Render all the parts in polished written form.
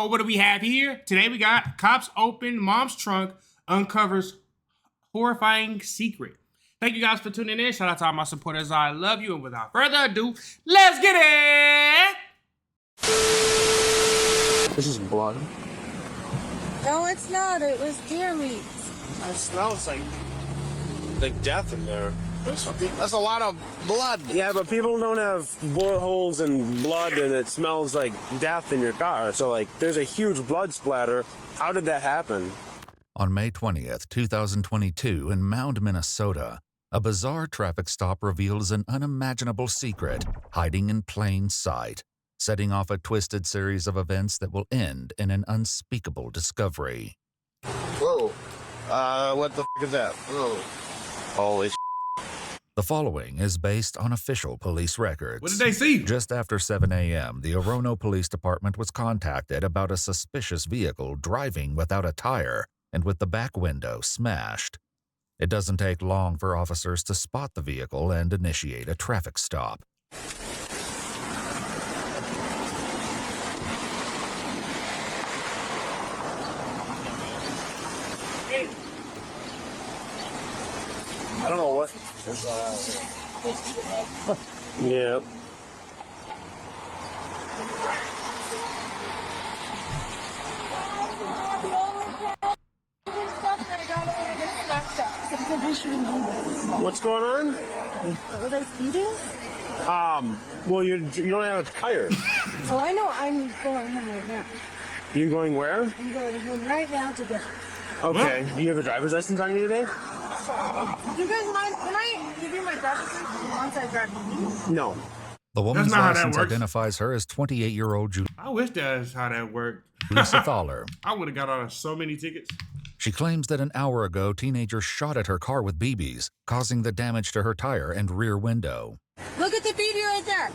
So what do we have here? Today we got cops open mom's trunk, uncovers horrifying secret. Thank you guys for tuning in. Shout out to all my supporters. I love you. And without further ado, let's get it! This is blood. No, it's not. It was deer meat. It smells like death in there. That's a lot of blood. Yeah, but people don't have bullet holes and blood, and it smells like death in your car. So, like, there's a huge blood splatter. How did that happen? On May 20th, 2022, in Mound, Minnesota, a bizarre traffic stop reveals an unimaginable secret hiding in plain sight, setting off a twisted series of events that will end in an unspeakable discovery. Whoa. What the f is that? Whoa. Holy sh**. The following is based on official police records. What did they see? Just after 7 a.m., the Orono Police Department was contacted about a suspicious vehicle driving without a tire and with the back window smashed. It doesn't take long for officers to spot the vehicle and initiate a traffic stop. I don't know what. Yeah. What's going on? Were they speeding? Well, you don't have a tire. Oh, I know. I'm going home right now. You're going where? I'm going home right now to get. Okay. Do you have a driver's license on you today? Do you guys mind? Can I give you my driver's license once I drive home? No. The woman's That's not how that license works. identifies her as 28-year-old I wish that's how that worked. Julisa Thaler. I would have got on so many tickets. She claims that an hour ago, teenagers shot at her car with BBs, causing the damage to her tire and rear window. Look at the BB right there.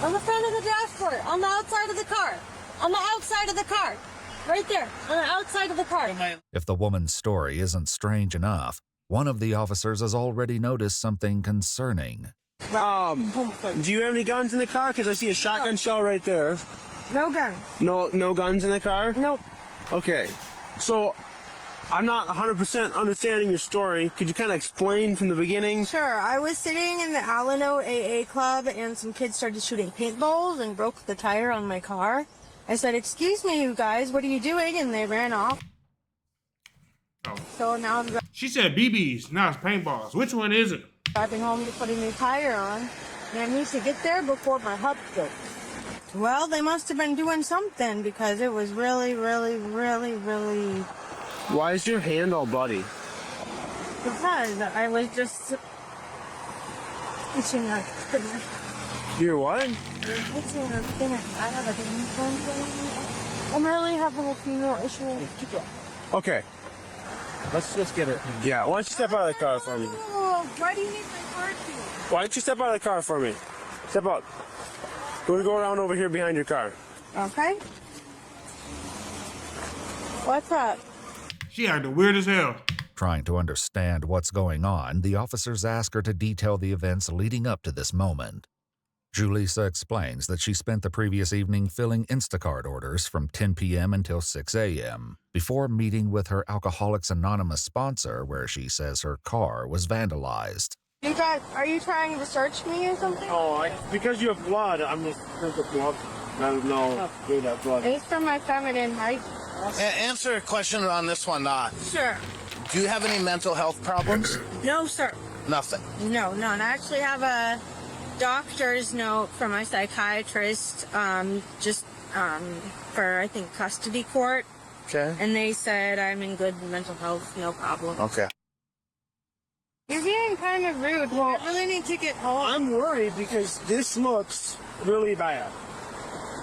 On the front of the dashboard. On the outside of the car. On the outside of the car. Right there. On the outside of the car. If the woman's story isn't strange enough, one of the officers has already noticed something concerning. Do you have any guns in the car? Because I see a shotgun shell right there. No gun. No guns in the car? Nope. Okay. So, I'm not 100% understanding your story. Could you kind of explain from the beginning? Sure. I was sitting in the Alano AA club and some kids started shooting paintballs and broke the tire on my car. I said, "Excuse me, you guys, what are you doing?" And they ran off. Oh. So now I'm She said BBs, now it's paintballs. Which one is it? driving home to put a new tire on. And I need to get there before my hub goes. Well, they must have been doing something because it was really, really, really, really... Why is your hand all bloody? Because I was just... itching a spinner. You're what? I have a thing. I'm really having a funeral issue. Okay. Let's just get it. Yeah, why don't you step out of the car for me? Oh, why do you need my car key? Why don't you step out of the car for me? Step out. We're gonna go around over here behind your car. Okay. What's up? She acted weird as hell. Trying to understand what's going on, the officers ask her to detail the events leading up to this moment. Julisa explains that she spent the previous evening filling Instacart orders from 10 p.m. until 6 a.m. before meeting with her Alcoholics Anonymous sponsor, where she says her car was vandalized. You guys, are you trying to search me or something? Oh, because you have blood, I'm just think of blood. I don't know. You have blood. It's from my feminine height. Answer a question on this one. Sure. Do you have any mental health problems? No, sir. Nothing. No, none. I actually have a doctor's note from my psychiatrist, for, I think, custody court. Okay. And they said I'm in good mental health, no problem. Okay. You're being kind of rude. Well, I really need to get home. I'm worried because this looks really bad.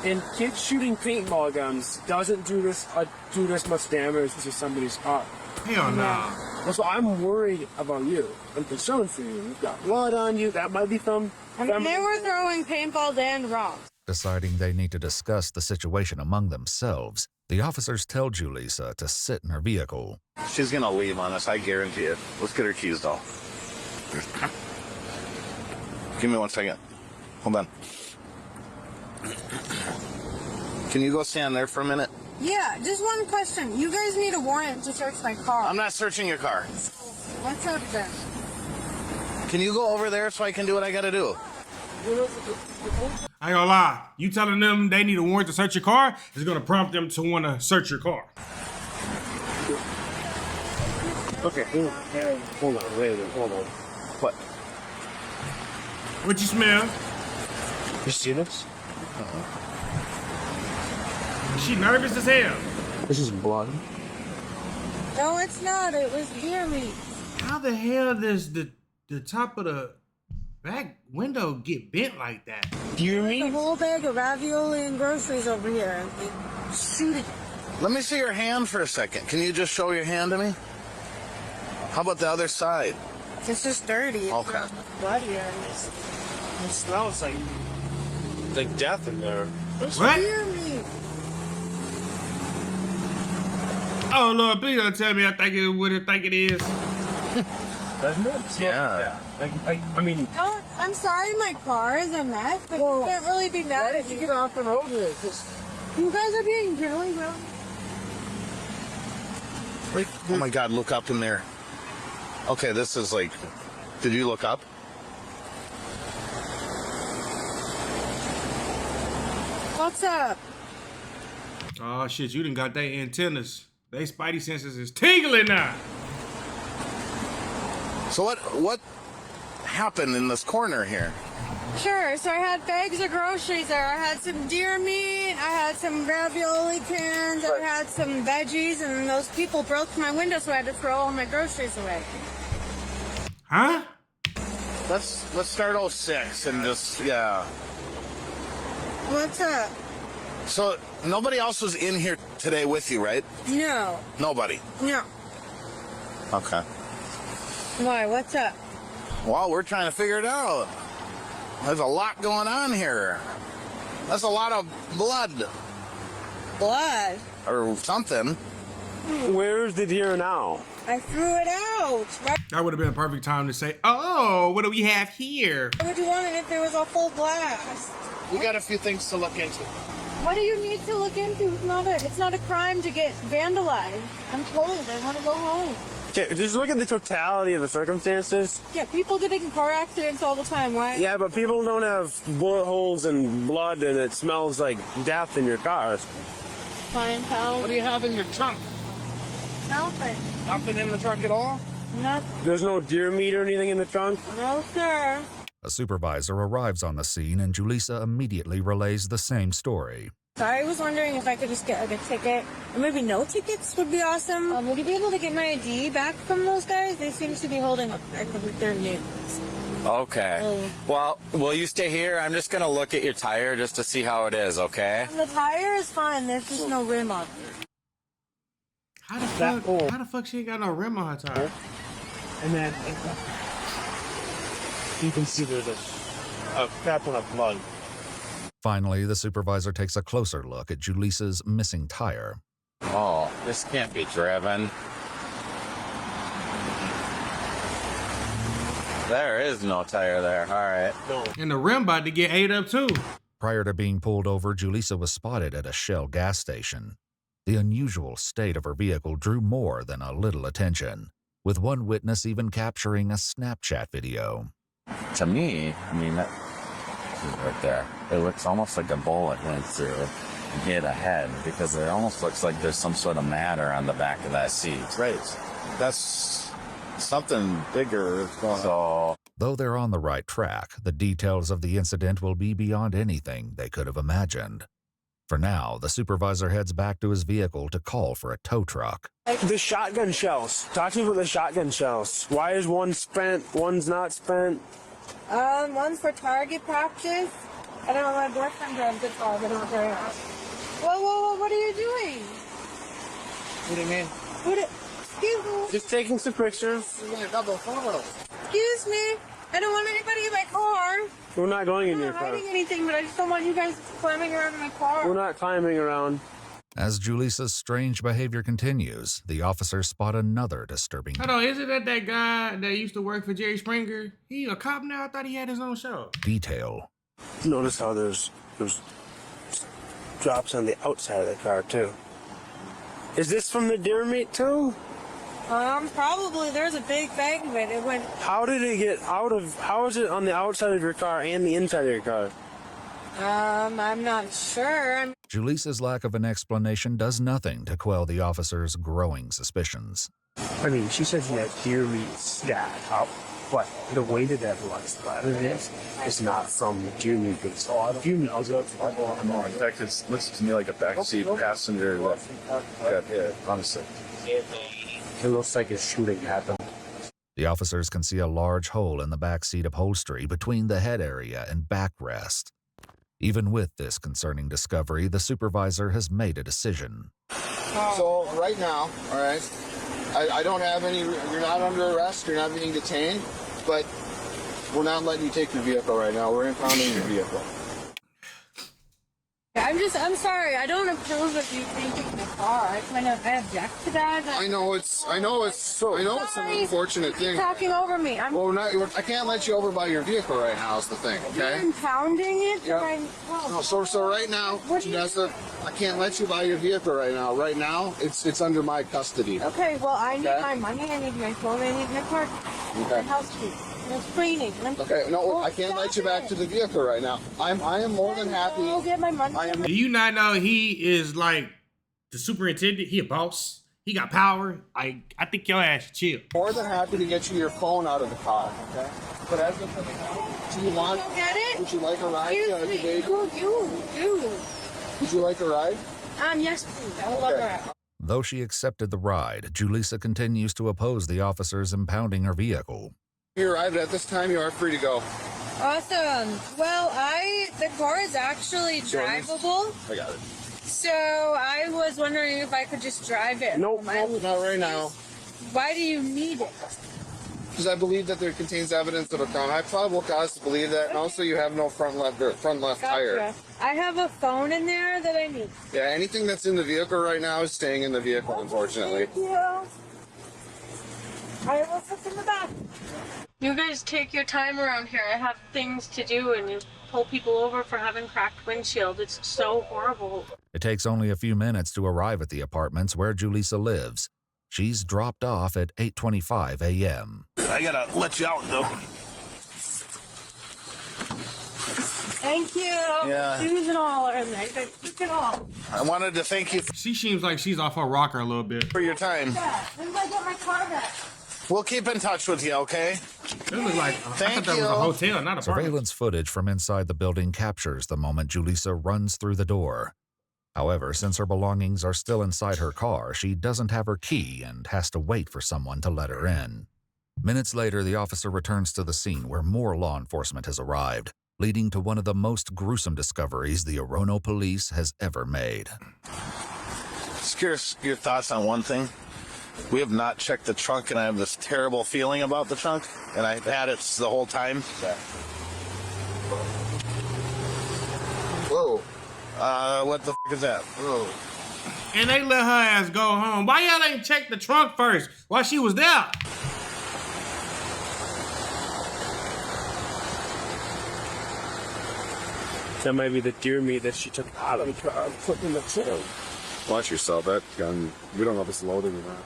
And kids shooting paintball guns doesn't do this much damage to somebody's car. Hell no. So I'm worried about you. I'm concerned for you. You've got blood on you. That might be from... I mean, they were throwing paintballs and rocks. Deciding they need to discuss the situation among themselves, the officers tell Julisa to sit in her vehicle. She's gonna leave on us, I guarantee it. Let's get her keys, though. Give me 1 second. Hold on. Can you go stand there for a minute? Yeah, just one question. You guys need a warrant to search my car. I'm not searching your car. What's up then? Can you go over there so I can do what I gotta do? I ain't gonna lie. You telling them they need a warrant to search your car is gonna prompt them to want to search your car. Okay, hold on, wait a minute, hold on. What? What you smell? You see this? She nervous as hell. This is blood. No, it's not. It was deer meat. How the hell does the top of the back window get bent like that? Deer A meat? whole bag of ravioli and groceries over here. Shoot it. Let me see your hand for a second. Can you just show your hand to me? How about the other side? It's just dirty. It's Okay. not bloodier. It smells like death in there. It's What? deer meat. Oh Lord, please don't tell me I think it what I think it is. Doesn't it? Yeah. I mean, No, I'm sorry my car is a mess, but you can't really be mad if you get off the road with it. You guys are being really rude. Oh my God, look up in there. Okay, this is like, did you look up? What's up? Oh shit, you done got their antennas. They spidey senses is tingling now. So what happened in this corner here? Sure, so I had bags of groceries there. I had some deer meat, I had some ravioli cans, I had some veggies, and those people broke my window, so I had to throw all my groceries away. Huh? Let's start 06 and just, yeah. What's up? So nobody else was in here today with you, right? No. Nobody. No. Okay. Why? What's up? Well, we're trying to figure it out. There's a lot going on here. That's a lot of blood Blood. or something. where's the deer now? I threw it out. Why That would have been a perfect time to say, oh, what do we have here? would you want it if there was a full blast? We got a few things to look into. What do you need to look into? It's not a crime to get vandalized. I'm told. I want to go home. Okay, just look at the totality of the circumstances. Yeah, people get in car accidents all the time. Why? Yeah, but people don't have bullet holes and blood, and it smells like death in your cars. Fine, pal. What do you have in your trunk? Nothing. Nothing in the trunk at all? Nothing. There's no deer meat or anything in the trunk? No, sir. A supervisor arrives on the scene and Julisa immediately relays the same story. Sorry, I was wondering if I could just get like a ticket. Or maybe no tickets would be awesome. Would you be able to get my ID back from those guys? They seem to be holding up with their names. Okay. Well, will you stay here? I'm just going to look at your tire just to see how it is, okay? The tire is fine. There's just no rim on it. How the fuck she ain't got no rim on her tire? And then you can see there's a pattern of blood. Finally, the supervisor takes a closer look at Julisa's missing tire. Oh, this can't be driven. There is no tire there. All right. And the rim about to get ate up too. Prior to being pulled over, Julisa was spotted at a Shell gas station. The unusual state of her vehicle drew more than a little attention, with one witness even capturing a Snapchat video. To me, I mean, that right there, it looks almost like a bullet went through and hit a head because it almost looks like there's some sort of matter on the back of that seat. Right. That's something bigger. So, Though they're on the right track, the details of the incident will be beyond anything they could have imagined. For now, the supervisor heads back to his vehicle to call for a tow truck. The shotgun shells. Talk to me about the shotgun shells. Why is one spent, one's not spent? One's for target practice. I don't know, my boyfriend drives it car, but not very often. Whoa, what are you doing? What do you mean? Excuse me. Just taking some pictures. Excuse me. I don't want anybody in my car. We're not going in I'm your not car. hiding anything, but I just don't want you guys climbing around in my car. We're not climbing around. As Julisa's strange behavior continues, the officers spot another disturbing. Hold on, isn't that guy that used to work for Jerry Springer? He a cop now? I thought he had his own show. Detail. Notice how there's drops on the outside of the car too. Is this from the deer meat too? Probably. There's a big bag of it. It went. How did it get out of? How is it on the outside of your car and the inside of your car? I'm not sure. Julisa's lack of an explanation does nothing to quell the officer's growing suspicions. I mean, she said she had deer meat stat out, but the way that that blood splattered is not from deer meat. It's deer meat. No, in fact, it looks to me like a backseat passenger that got hit, honestly. It looks like a shooting happened. The officers can see a large hole in the backseat upholstery between the head area and backrest. Even with this concerning discovery, the supervisor has made a decision. So right now, all right, I don't have any, you're not under arrest, you're not being detained, but we're not letting you take your vehicle right now. We're impounding your vehicle. I'm sorry. I don't approve of you taking the car. I object to that. I know it's an unfortunate thing. You're talking over me. Well, I can't let you over by your vehicle right now is the thing, okay? You're impounding it? Yeah. No, so right now, Vanessa, I can't let you buy your vehicle right now. Right now, it's under my custody. Okay, well, I need my money, I need my phone, I need my car. Okay. My house key. It's cleaning. Okay, no, I can't let you back to the vehicle right now. I am more than happy. I'll get my money. Do you not know he is like the superintendent? He a boss. He got power. I think your ass should chill. More than happy to get you your phone out of the car, okay? But as of do you want? You get it? Would you like a ride today? You. Would you like a ride? Yes, please. I would love a ride. Though she accepted the ride, Julisa continues to oppose the officers impounding her vehicle. You arrived at this time. You are free to go. Awesome. Well, the car is actually drivable. I got it. So I was wondering if I could just drive it. Nope, not right now. Why do you need it? Because I believe that there contains evidence of a crime. I have probable cause to believe that, and also you have no front left tire. Gotcha. I have a phone in there that I need. Yeah, anything that's in the vehicle right now is staying in the vehicle, unfortunately. Thank you. I will sit in the back. You guys take your time around here. I have things to do, and you pull people over for having cracked windshield. It's so horrible. It takes only a few minutes to arrive at the apartments where Julisa lives. She's dropped off at 8:25 a.m. I gotta let you out though. Thank you. Yeah. Shoes and all are in there. Look at all. I wanted to thank you She seems like she's off her rocker a little bit. for your time. Yeah. When did I get my car back? We'll keep in touch with you, okay? It looked like I thought that was a hotel, not a Surveillance footage from inside the building captures the moment Julisa runs through the door. However, since her belongings are still inside her car, she doesn't have her key and has to wait for someone to let her in. Minutes later, the officer returns to the scene where more law enforcement has arrived, leading to one of the most gruesome discoveries the Orono police has ever made. Just curious your thoughts on one thing. We have not checked the trunk, and I have this terrible feeling about the trunk, and I've had it the whole time. Whoa. What the f*** is that? Whoa. And they let her ass go home. Why y'all ain't check the trunk first while she was there? That might be the deer meat that she took out of the car and put in the trunk. Watch yourself. That gun, we don't know if it's loaded or not.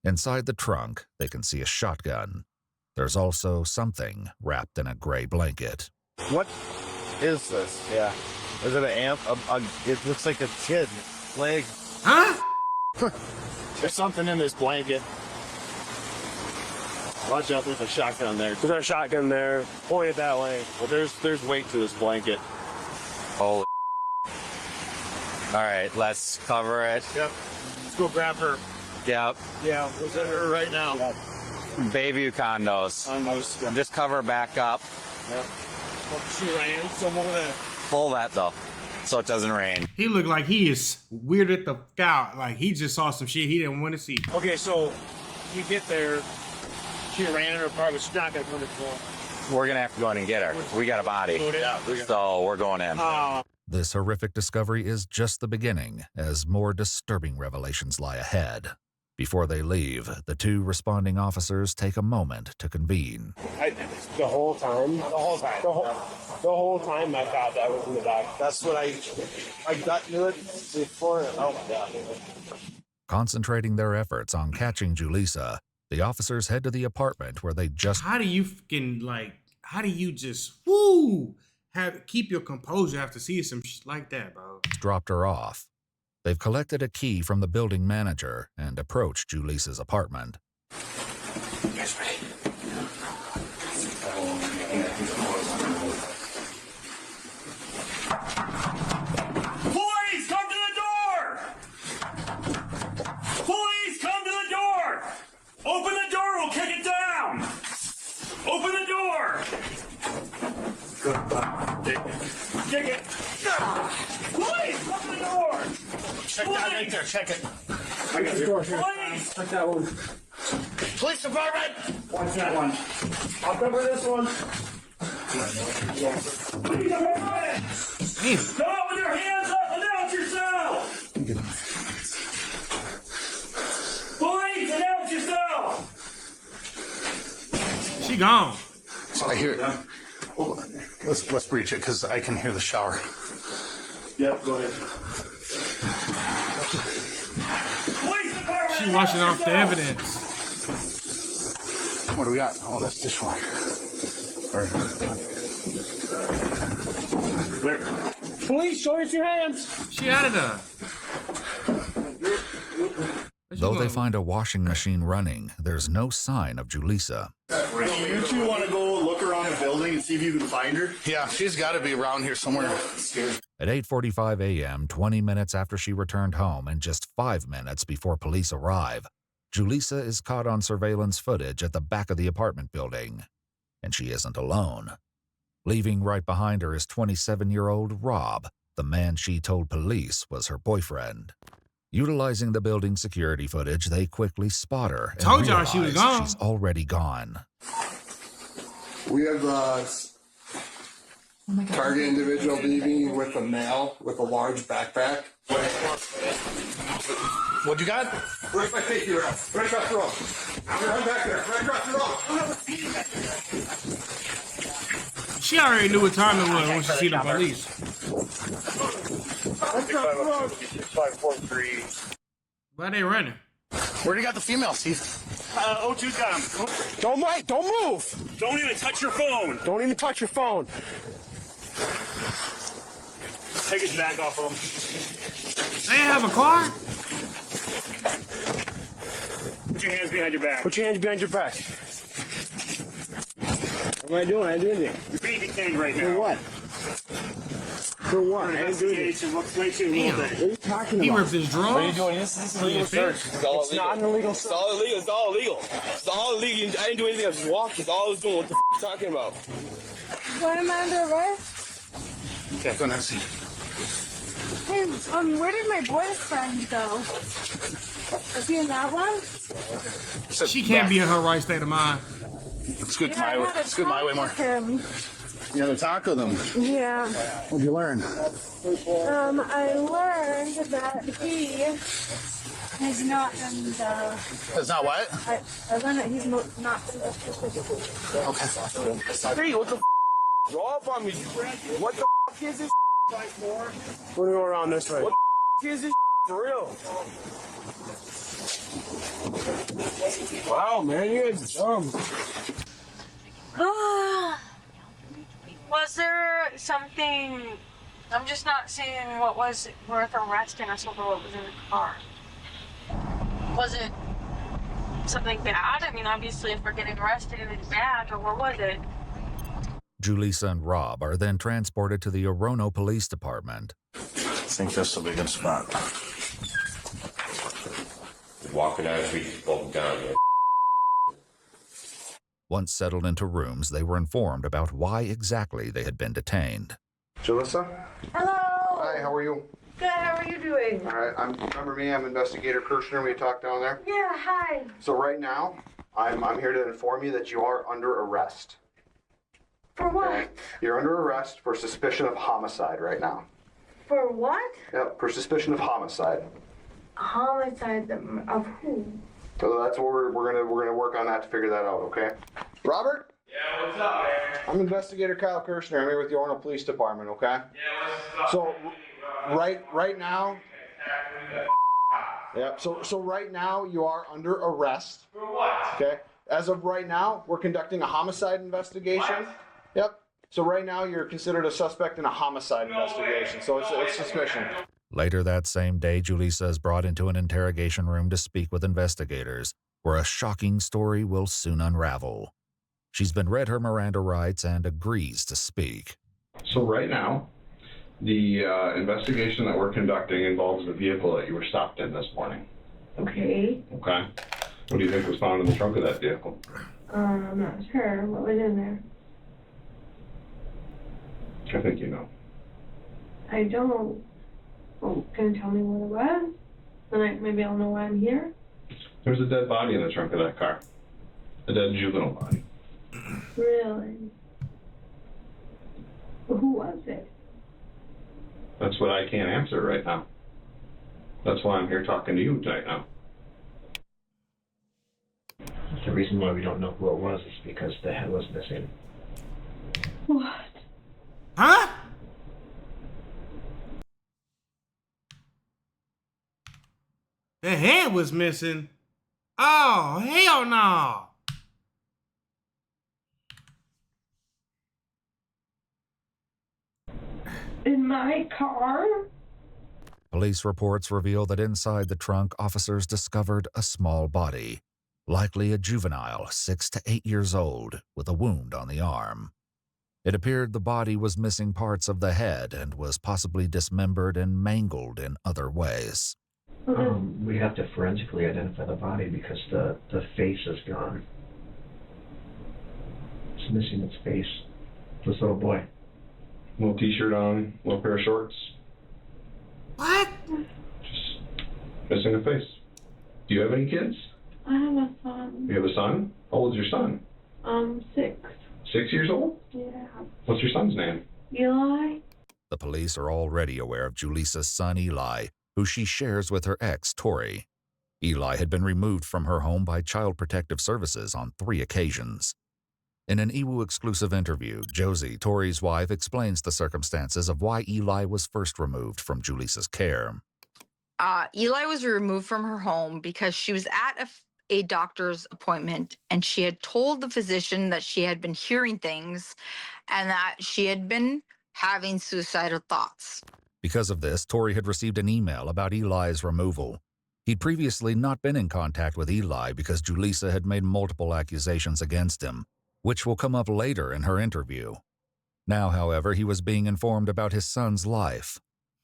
Inside the trunk, they can see a shotgun. There's also something wrapped in a gray blanket. What is this? Yeah. Is it an amp? It looks like a kid's leg. Huh? There's something in this blanket. Watch out, there's a shotgun there. There's a shotgun there. Point it that way. Well, there's weight to this blanket. Holy. All right, let's cover it. Yep. Let's go grab her. Yep. Yeah, we'll get her right now. Bayview condos. Almost. Yep. Just cover it back up. She ran some over there. Pull that though, so it doesn't rain. He looked like he is weirded the f out. Like he just saw some shit he didn't want to see. Okay, so you get there. She ran in her car, but she's not gonna come to the floor. We're gonna have to go in and get her. We got a body, so we're going in. This horrific discovery is just the beginning, as more disturbing revelations lie ahead. Before they leave, the two responding officers take a moment to convene. The whole time? The whole time. The whole time I thought that was in the back. That's what I got to it before. Oh my god. Concentrating their efforts on catching Julisa, the officers head to the apartment where they just How do you just keep your composure after seeing some shit like that, bro? dropped her off. They've collected a key from the building manager and approached Julisa's apartment. Guys ready? Police, come to the door! Police, come to the door! Open the door, we'll kick it down! Open the door! Kick it! Police, come to the door! Check that right there. Check it. I got the door here. Police! Check that one. Police department. Watch that one. I'll cover this one. Police department! Damn. Come out with your hands up! Announce yourself! Police, announce yourself! She gone. So I hear it. Hold on. Let's breach it because I can hear the shower. Yep, go ahead. Police department! She washing off the evidence. What do we got? Oh, that's dishwasher. Police, show us your hands. She out of there. Though they find a washing machine running, there's no sign of Julisa. You two want to go look around the building and see if you can find her? Yeah, she's got to be around here somewhere. At 8:45 a.m., 20 minutes after she returned home and just 5 minutes before police arrive, Julisa is caught on surveillance footage at the back of the apartment building. And she isn't alone. Leaving right behind her is 27-year-old Rob, the man she told police was her boyfriend. Utilizing the building security footage, they quickly spot her and Told y'all she was realize gone. she's already gone. We have target individual leaving with a male with a large backpack. What you got? Right by take you out. Right across the road. Right back there. Right across the road. She already knew what time it was when she see the police. Why they running? Where do you got the female, Steve? O2's got him. Don't move. Don't even touch your phone. Don't even touch your phone. Take his bag off of him. They have a car? Put your hands behind your back. Put your hands behind your back. What am I doing? I didn't do anything. You're being detained right For now. what? For what? I didn't do anything. Investigation. We'll explain to you a little What bit. are you talking He about? ripped his drawers. doing? This is a legal search. It's all It's not an illegal It's all illegal. It's all illegal. It's all illegal. I didn't do anything. I was just walking. That's all I was doing. What the f*** are you talking about? What am I under arrest? Okay, go and see. Hey, where did my boyfriend go? Is he in that one? She can't be in her right state of mind. It's good Yeah, my I way. had a It's good my way talk more. with him. You had to talk with them. Yeah. What'd you learn? I learned that he is not in the. That's not what? I learned that he's not in the. Okay. Hey, what the f***? Draw up on me. What the f*** is this? We're gonna go around this way. What the f*** is this for real? Wow, man, you guys are dumb. Was there something? I'm just not seeing what was worth arresting us over what was in the car. Was it something bad? I mean, obviously, if we're getting arrested, it's bad, but what was it? Julisa and Rob are then transported to the Orono Police Department. I think this will be a good spot. Walking out of the street, bolting down. Once settled into rooms, they were informed about why exactly they had been detained. Julisa? Hello. Hi, how are you? Good. How are you doing? All right, remember me, I'm Investigator Kirshner. We talked down there. Yeah. Hi. So right now, I'm here to inform you that you are under arrest. For what? Okay? You're under arrest for suspicion of homicide right now. For what? Yep, for suspicion of homicide. Homicide of who? So that's what we're gonna work on that to figure that out, okay? Robert, Yeah, what's up, man? I'm Investigator Kyle Kirshner. I'm here with the Orono Police Department, okay? Yeah, what's up? So, right now... Yep, so right now you are under arrest. For what? Okay? As of right now, we're conducting a homicide investigation. What? Yep. So right now you're considered a suspect in a homicide investigation. So it's suspicion. Later that same day, Julisa is brought into an interrogation room to speak with investigators, where a shocking story will soon unravel. She's been read her Miranda rights and agrees to speak. So right now, the investigation that we're conducting involves the vehicle that you were stopped in this morning. Okay. Okay. What do you think was found in the trunk of that vehicle? I'm not sure. What was in there? I think you know. I don't. Oh, can you tell me what it was? Then maybe I'll know why I'm here. There's a dead body in the trunk of that car. A dead juvenile body. Really? Who was it? That's what I can't answer right now. That's why I'm here talking to you right now. The reason why we don't know who it was is because the head was missing. What? Huh? The head was missing. Oh, hell no. In my car? Police reports reveal that inside the trunk, officers discovered a small body, likely a juvenile 6 to 8 years old, with a wound on the arm. It appeared the body was missing parts of the head and was possibly dismembered and mangled in other ways. We have to forensically identify the body because the face is gone. It's missing its face. This little boy. Little t-shirt on, little pair of shorts. What? Just missing a face. Do you have any kids? I have a son. You have a son? How old's your son? 6. 6 years old? Yeah. What's your son's name? Eli? The police are already aware of Julisa's son, Eli, who she shares with her ex, Tori. Eli had been removed from her home by Child Protective Services on 3 occasions. In an EWU exclusive interview, Josie, Tori's wife, explains the circumstances of why Eli was first removed from Julisa's care. Eli was removed from her home because she was at a doctor's appointment and she had told the physician that she had been hearing things and that she had been having suicidal thoughts. Because of this, Tori had received an email about Eli's removal. He'd previously not been in contact with Eli because Julisa had made multiple accusations against him, which will come up later in her interview. Now, however, he was being informed about his son's life.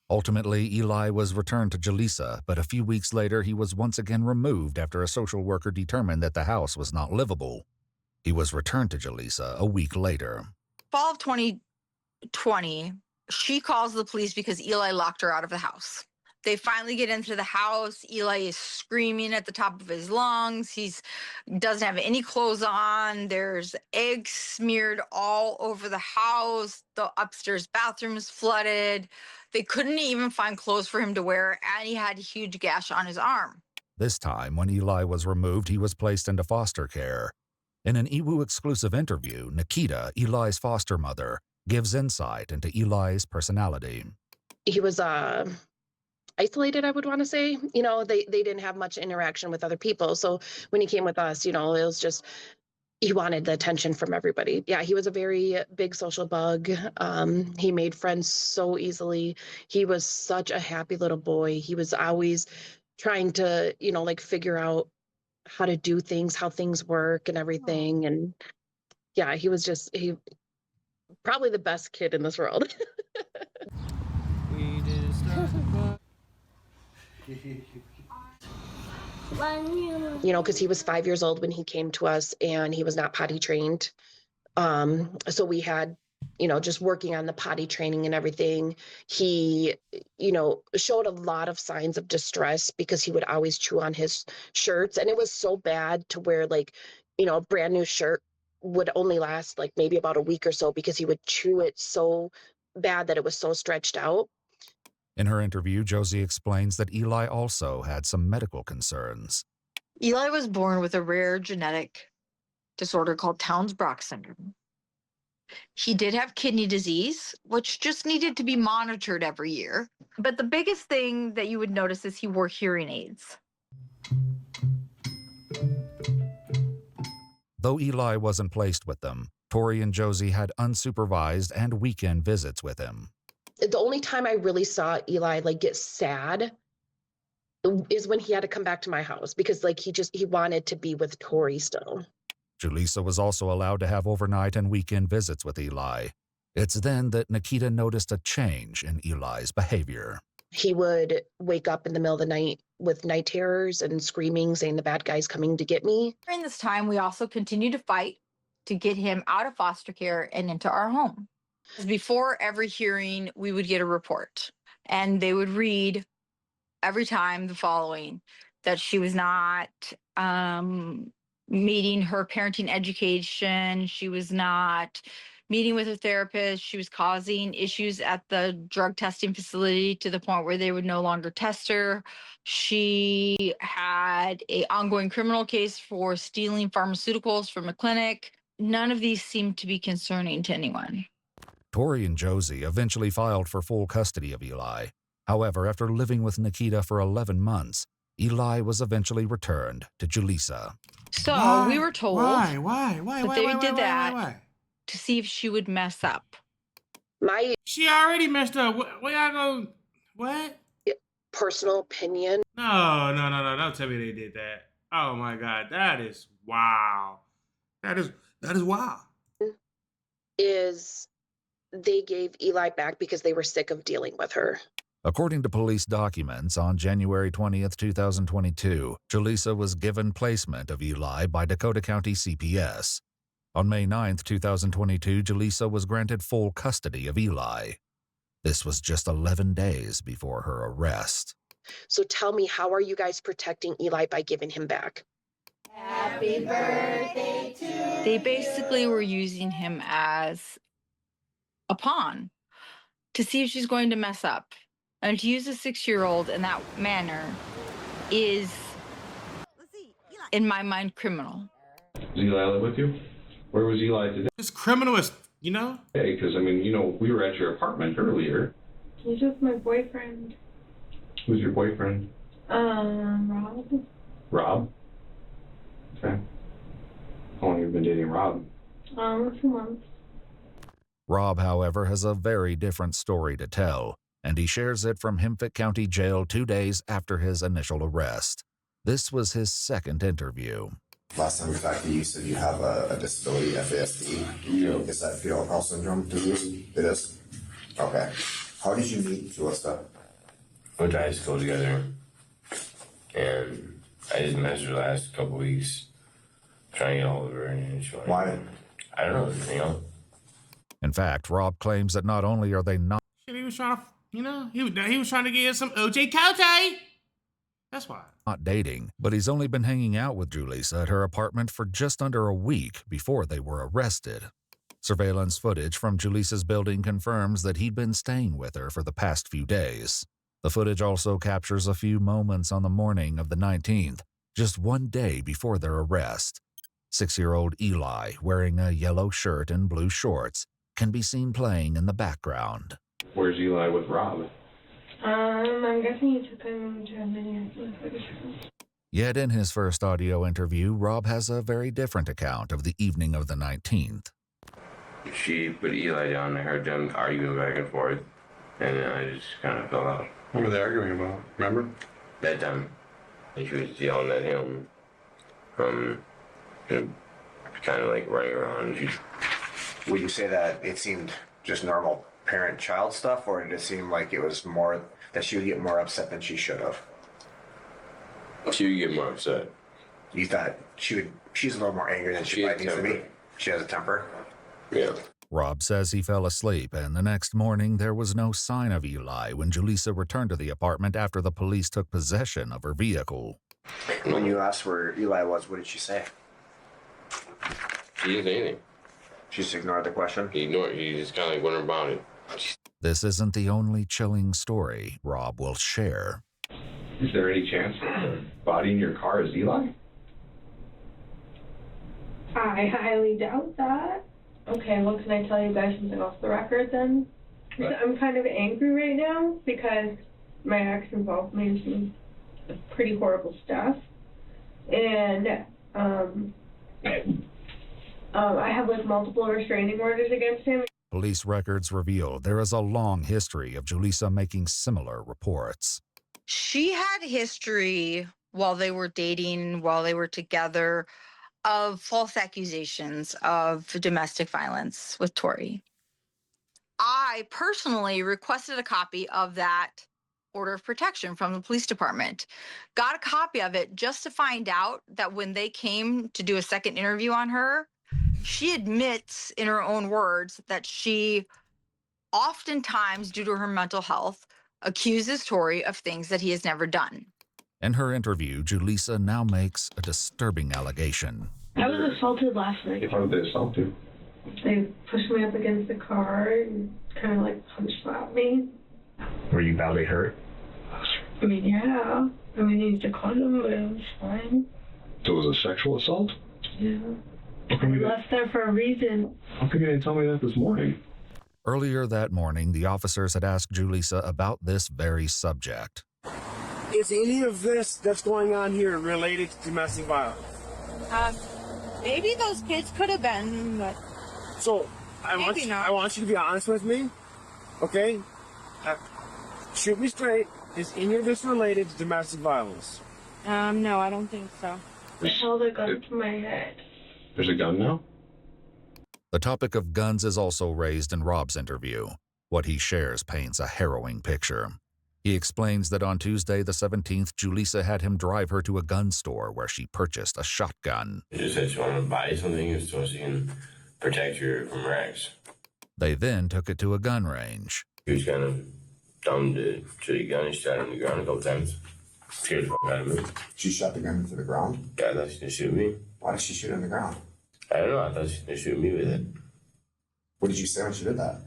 Ultimately, Eli was returned to Julisa, but a few weeks later he was once again removed after a social worker determined that the house was not livable. He was returned to Julisa a week later. Fall of 2020, she calls the police because Eli locked her out of the house. They finally get into the house. Eli is screaming at the top of his lungs. He doesn't have any clothes on. There's eggs smeared all over the house. The upstairs bathroom is flooded. They couldn't even find clothes for him to wear, and he had a huge gash on his arm. This time, when Eli was removed, he was placed into foster care. In an EWU exclusive interview, Nikita, Eli's foster mother, gives insight into Eli's personality. He was isolated, I would want to say. You know, they didn't have much interaction with other people. So when he came with us, you know, it was just, he wanted the attention from everybody. Yeah, he was a very big social bug. He made friends so easily. He was such a happy little boy. He was always trying to, you know, like figure out how to do things, how things work and everything. And yeah, he probably the best kid in this world. You know, because he was 5 years old when he came to us and he was not potty trained. So we had, you know, just working on the potty training and everything. He, you know, showed a lot of signs of distress because he would always chew on his shirts. And it was so bad to where, like, you know, a brand new shirt would only last like maybe about a week or so because he would chew it so bad that it was so stretched out. In her interview, Josie explains that Eli also had some medical concerns. Eli was born with a rare genetic disorder called Townes-Brocks syndrome. He did have kidney disease, which just needed to be monitored every year. But the biggest thing that you would notice is he wore hearing aids. Though Eli wasn't placed with them, Tori and Josie had unsupervised and weekend visits with him. The only time I really saw Eli like get sad is when he had to come back to my house because like he wanted to be with Tori still. Julisa was also allowed to have overnight and weekend visits with Eli. It's then that Nikita noticed a change in Eli's behavior. He would wake up in the middle of the night with night terrors and screaming, saying the bad guy's coming to get me. During this time, we also continued to fight to get him out of foster care and into our home. Before every hearing, we would get a report, and they would read every time the following: that she was not meeting her parenting education, she was not meeting with her therapist, she was causing issues at the drug testing facility to the point where they would no longer test her. She had an ongoing criminal case for stealing pharmaceuticals from a clinic. None of these seemed to be concerning to anyone. Tori and Josie eventually filed for full custody of Eli. However, after living with Nikita for 11 months, Eli was eventually returned to Julisa. So we were told Why? that they did that to see if she would mess up. She already messed up. Where y'all go? What? Personal opinion. No. Don't tell me they did that. Oh my God, that is wow. That is wow. Is they gave Eli back because they were sick of dealing with her. According to police documents, on January 20th, 2022, Julisa was given placement of Eli by Dakota County CPS. On May 9th, 2022, Julisa was granted full custody of Eli. This was just 11 days before her arrest. So tell me, how are you guys protecting Eli by giving him back? Happy birthday to you. They basically were using him as a pawn to see if she's going to mess up. And to use a 6-year-old in that manner is, in my mind, criminal. Does Eli live with you? Where was Eli today? It's criminal, you know? Hey, because, I mean, you know, we were at your apartment earlier. He's just my boyfriend. Who's your boyfriend? Rob. Rob? Okay. How long have you been dating Rob? A few months. Rob, however, has a very different story to tell, and he shares it from Hemphick County Jail 2 days after his initial arrest. This was his second interview. Last time we talked to you, you said you have a disability, FASD. Is that fetal alcohol syndrome disease? It is? Okay. How did you meet Julisa? We went to high school together, and I just messaged her the last couple weeks, trying to get hold of her, and she Why? I don't know, you know? In fact, Rob claims that not only are they not He was trying to, you know, he was trying to get some OJ Cote. That's why. dating, but he's only been hanging out with Julisa at her apartment for just under a week before they were arrested. Surveillance footage from Julisa's building confirms that he'd been staying with her for the past few days. The footage also captures a few moments on the morning of the 19th, just 1 day before their arrest. 6-year-old Eli, wearing a yellow shirt and blue shorts, can be seen playing in the background. Where's Eli with Rob? I'm guessing you took him to a mini. Yet in his first audio interview, Rob has a very different account of the evening of the 19th. She put Eli down, I heard them arguing back and forth, and then I just kind of fell out. What were they arguing about? Remember? That time, and she was yelling at him from, kind of like running around. Would you say that it seemed just normal parent-child stuff, or did it seem like it was more that she would get more upset than she should have? She would get more upset. You thought she's a little more angry than she might need to be? She has a temper? Yeah. Rob says he fell asleep, and the next morning there was no sign of Eli when Julisa returned to the apartment after the police took possession of her vehicle. When you asked where Eli was, what did she say? She didn't say anything. She just ignored the question? He just kind of like went about it. This isn't the only chilling story Rob will share. Is there any chance the body in your car is Eli? I highly doubt that. Okay, well, can I tell you guys something off the record then? So I'm kind of angry right now because my ex involved me in some pretty horrible stuff. And I have like multiple restraining orders against him. Police records reveal there is a long history of Julisa making similar reports. She had history while they were dating, while they were together, of false accusations of domestic violence with Tori. I personally requested a copy of that order of protection from the police department. Got a copy of it just to find out that when they came to do a second interview on her, she admits in her own words that she oftentimes, due to her mental health, accuses Tori of things that he has never done. In her interview, Julisa now makes a disturbing allegation. I was assaulted last night. How did they assault you? They pushed me up against the car and kind of like punch slapped me. Were you badly hurt? I mean, yeah. I mean, you need to call them, but it was fine. So it was a sexual assault? Yeah. I left there for a reason. How come you didn't tell me that this morning? Earlier that morning, the officers had asked Julisa about this very subject. Is any of this that's going on here related to domestic violence? Maybe those kids could have been, but So, I want you to be honest with me, okay? Shoot me straight. Is any of this related to domestic violence? no, I don't think so. I held a gun to my head. There's a gun now? The topic of guns is also raised in Rob's interview. What he shares paints a harrowing picture. He explains that on Tuesday the 17th, Julisa had him drive her to a gun store where she purchased a shotgun. She just said she wanted to buy something so she can protect her from wrecks. They then took it to a gun range. He was kind of dumb to shoot a gun and shot it on the ground a couple times. Scared the fuck out of me. She shot the gun into the ground? Yeah, I thought she was going to shoot me. Why did she shoot it in the ground? I don't know. I thought she was going to shoot me with it. What did you say when she did that?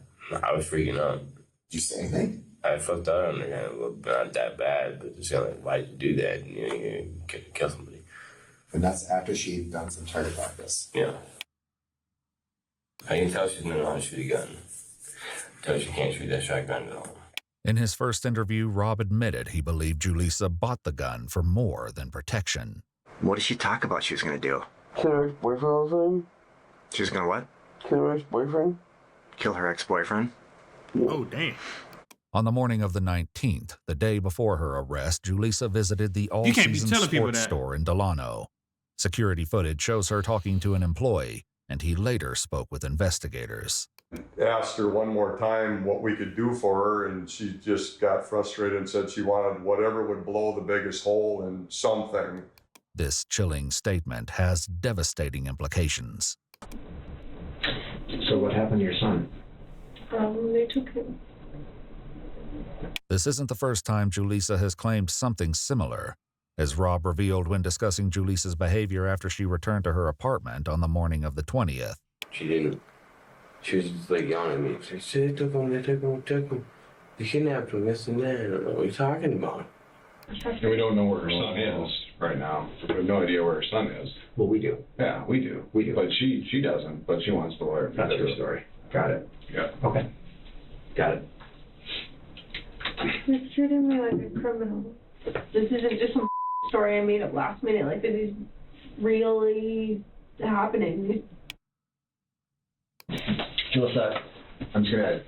I was freaking out. Did you say anything? I flipped out on her, kind of, not that bad, but just kind of like, why'd you do that? And, you know, you're going to kill somebody. And that's after she'd done some target practice. Yeah. I can tell she doesn't know how to shoot a gun. Tell she can't shoot that shotgun at all. In his first interview, Rob admitted he believed Julisa bought the gun for more than protection. What did she talk about she was going to do? Kill her ex-boyfriend all the time? She was going to what? Kill her ex-boyfriend? Kill her ex-boyfriend? Oh, damn. On the morning of the 19th, the day before her arrest, Julisa visited the all-season sports store in Delano. Security footage shows her talking to an employee, and he later spoke with investigators. Asked her one more time what we could do for her, and she just got frustrated and said she wanted whatever would blow the biggest hole in something. This chilling statement has devastating implications. So what happened to your son? They took him. This isn't the first time Julisa has claimed something similar, as Rob revealed when discussing Julisa's behavior after she returned to her apartment on the morning of the 20th. She didn't. She was just like yelling at me. She said, they took him. They kidnapped him, this and that. I don't know what you're talking about. And we don't know where her son is right now. We have no idea where her son is. Well, we do. Yeah, we do. But she doesn't, but she wants the lawyer. That's her story. Got it. Yeah. Okay. Got it. You're treating me like a criminal. This isn't just some story I made up last minute. Like, this is really happening. Julisa, I'm just gonna,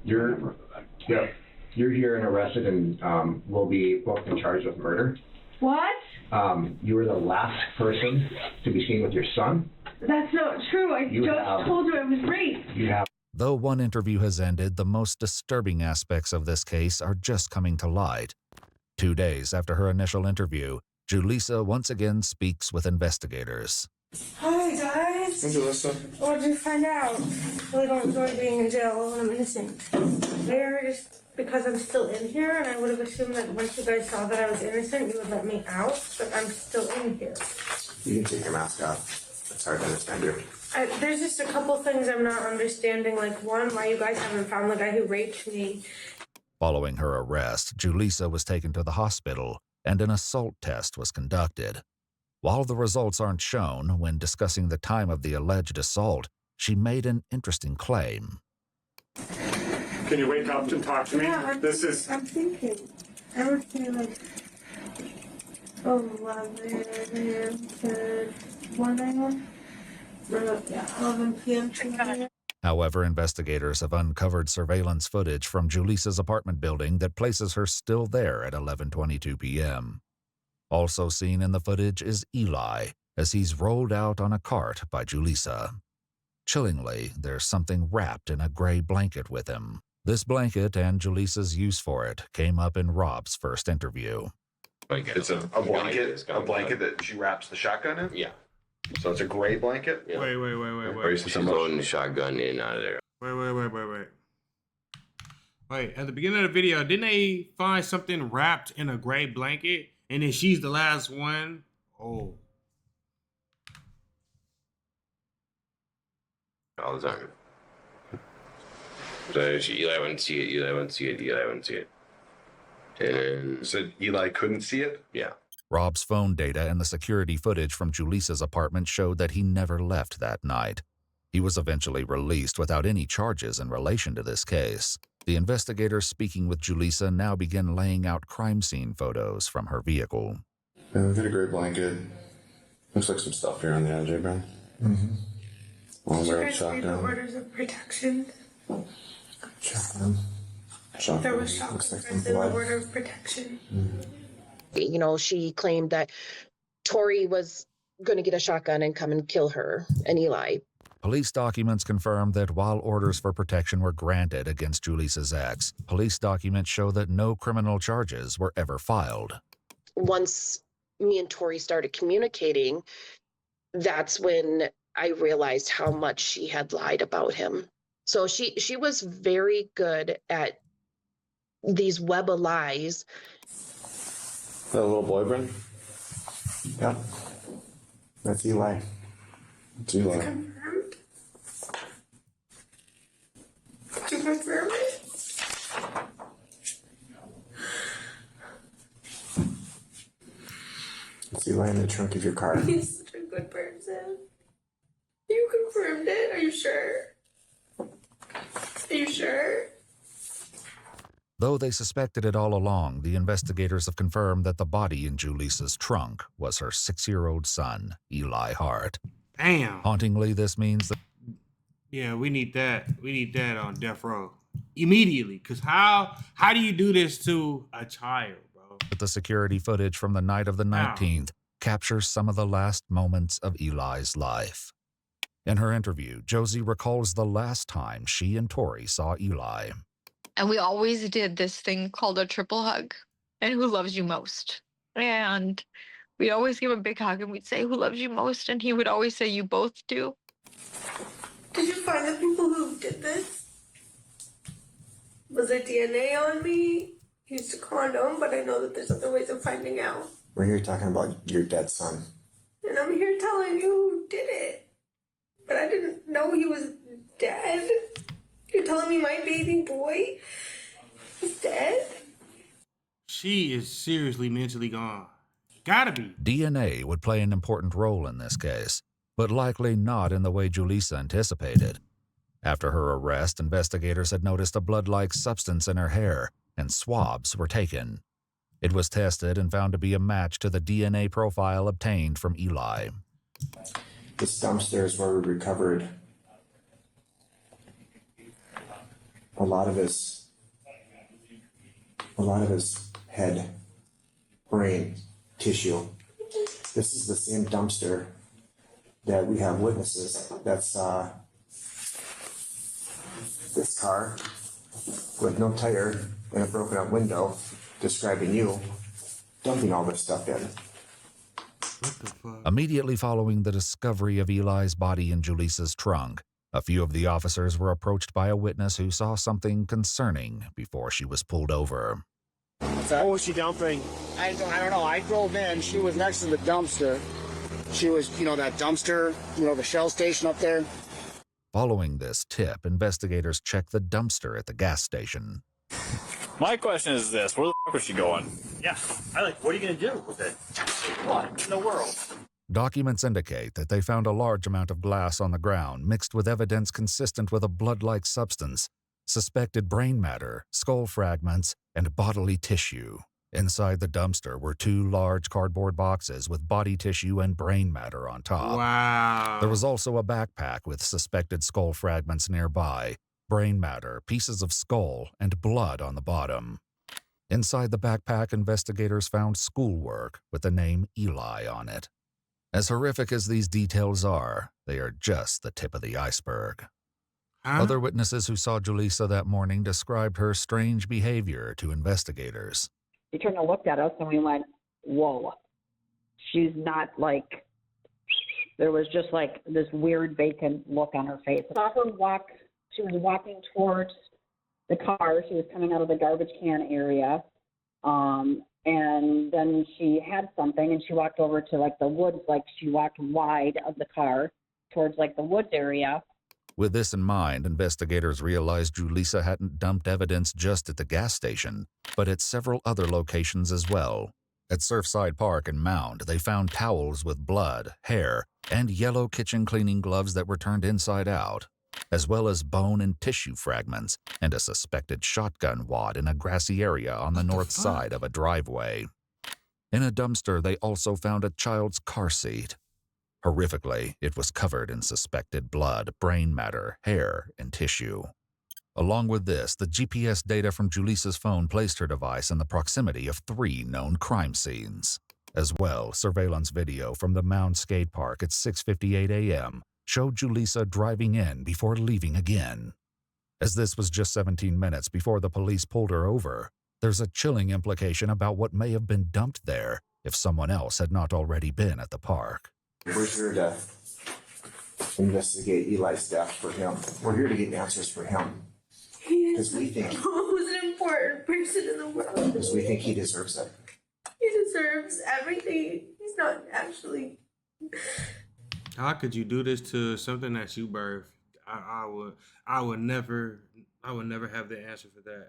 you're here and arrested and will be booked and charged with murder. What? You were the last person to be seen with your son. That's not true. I just told you I was raped. Though one interview has ended, the most disturbing aspects of this case are just coming to light. 2 days after her initial interview, Julisa once again speaks with investigators. Hi, guys. Hey, Julisa. What did you find out? Really don't enjoy being in jail when I'm innocent. They're just because I'm still in here, and I would have assumed that once you guys saw that I was innocent, you would let me out, but I'm still in here. You can take your mask off. It's hard to understand you. There's just a couple things I'm not understanding. Like, one, why you guys haven't found the guy who raped me. Following her arrest, Julisa was taken to the hospital, and an assault test was conducted. While the results aren't shown, when discussing the time of the alleged assault, she made an interesting claim. Can you wake up and talk to me? Yeah, I'm thinking. I would say like 11 a.m. to 1 a.m. Yeah, 11 p.m. to 1 a.m. However, investigators have uncovered surveillance footage from Julisa's apartment building that places her still there at 11:22 p.m. Also seen in the footage is Eli, as he's rolled out on a cart by Julisa. Chillingly, there's something wrapped in a gray blanket with him. This blanket and Julisa's use for it came up in Rob's first interview. It's a blanket that she wraps the shotgun in? Yeah. So it's a gray blanket? Yeah. Wait. She's loading the shotgun in and out of there. Wait, at the beginning of the video, didn't they find something wrapped in a gray blanket? And then she's the last one? Oh. All the time. So Eli wouldn't see it, Eli wouldn't see it, Eli wouldn't see it. And so Eli couldn't see it? Yeah. Rob's phone data and the security footage from Julisa's apartment showed that he never left that night. He was eventually released without any charges in relation to this case. The investigators speaking with Julisa now begin laying out crime scene photos from her vehicle. Yeah, we've got a gray blanket. Looks like some stuff here on the edge, bro. Did you Wear a guys read the shotgun. orders of protection? Shotgun. There was shotguns in the order of protection. You know, she claimed that Tori was going to get a shotgun and come and kill her and Eli. Police documents confirm that while orders for protection were granted against Julisa's ex, police documents show that no criminal charges were ever filed. Once me and Tori started communicating, that's when I realized how much she had lied about him. So she was very good at these web of lies. That little boy, Bryn? Yep. That's Eli. It's Eli. Confirmed? Did you confirm it? It's Eli in the trunk of your car. He's such a good person. You confirmed it? Are you sure? Are you sure? Though they suspected it all along, the investigators have confirmed that the body in Julisa's trunk was her 6-year-old son, Eli Hart. Damn. Hauntingly, this means that... Yeah, we need that. We need that on death row. Immediately. Because how do you do this to a child, bro? The security footage from the night of the 19th captures some of the last moments of Eli's life. In her interview, Josie recalls the last time she and Tori saw Eli. And we always did this thing called a triple hug. And who loves you most? And we'd always give a big hug and we'd say, who loves you most? And he would always say, you both do. Did you find the people who did this? Was there DNA on me? Used a condom, but I know that there's other ways of finding out. We're here talking about your dead son. And I'm here telling you who did it. But I didn't know he was dead. You're telling me my baby boy is dead? She is seriously mentally gone. Gotta be. DNA would play an important role in this case, but likely not in the way Julisa anticipated. After her arrest, investigators had noticed a blood-like substance in her hair, and swabs were taken. It was tested and found to be a match to the DNA profile obtained from Eli. This dumpster is where we recovered a lot of his head, brain, tissue. This is the same dumpster that we have witnesses. That's this car with no tire and a broken up window, describing you dumping all this stuff in. Immediately following the discovery of Eli's body in Julisa's trunk, a few of the officers were approached by a witness who saw something concerning before she was pulled over. What was she dumping? I don't know. I drove in. She was next to the dumpster. She was, that dumpster, the Shell station up there. Following this tip, investigators checked the dumpster at the gas station. My question is this: where the fuck was she going? Yeah, what are you gonna do with it? What in the world? Documents indicate that they found a large amount of glass on the ground mixed with evidence consistent with a blood-like substance, suspected brain matter, skull fragments, and bodily tissue. Inside the dumpster were 2 large cardboard boxes with body tissue and brain matter on top. Wow. There was also a backpack with suspected skull fragments nearby, brain matter, pieces of skull, and blood on the bottom. Inside the backpack, investigators found schoolwork with the name Eli on it. As horrific as these details are, they are just the tip of the iceberg. Huh? Other witnesses who saw Julisa that morning described her strange behavior to investigators. She turned and looked at us, and we went, whoa. She's not like, there was just like this weird vacant look on her face. I saw her walk, she was walking towards the car. She was coming out of the garbage can area. And then she had something, and she walked over to like the woods, like she walked wide of the car towards like the woods area. With this in mind, investigators realized Julisa hadn't dumped evidence just at the gas station, but at several other locations as well. At Surfside Park and Mound, they found towels with blood, hair, and yellow kitchen cleaning gloves that were turned inside out, as well as bone and tissue fragments and a suspected shotgun wad in a grassy area on the north side of a driveway. In a dumpster, they also found a child's car seat. Horrifically, it was covered in suspected blood, brain matter, hair, and tissue. Along with this, the GPS data from Julisa's phone placed her device in the proximity of 3 known crime scenes. As well, surveillance video from the Mound Skate Park at 6:58 a.m. showed Julisa driving in before leaving again. As this was just 17 minutes before the police pulled her over, there's a chilling implication about what may have been dumped there if someone else had not already been at the park. We're here to investigate Eli's death for him. We're here to get answers for him. Because we think who's an important person in the world. Because we think he deserves it. He deserves everything. He's not actually. How could you do this to something that you birthed? I would never have the answer for that.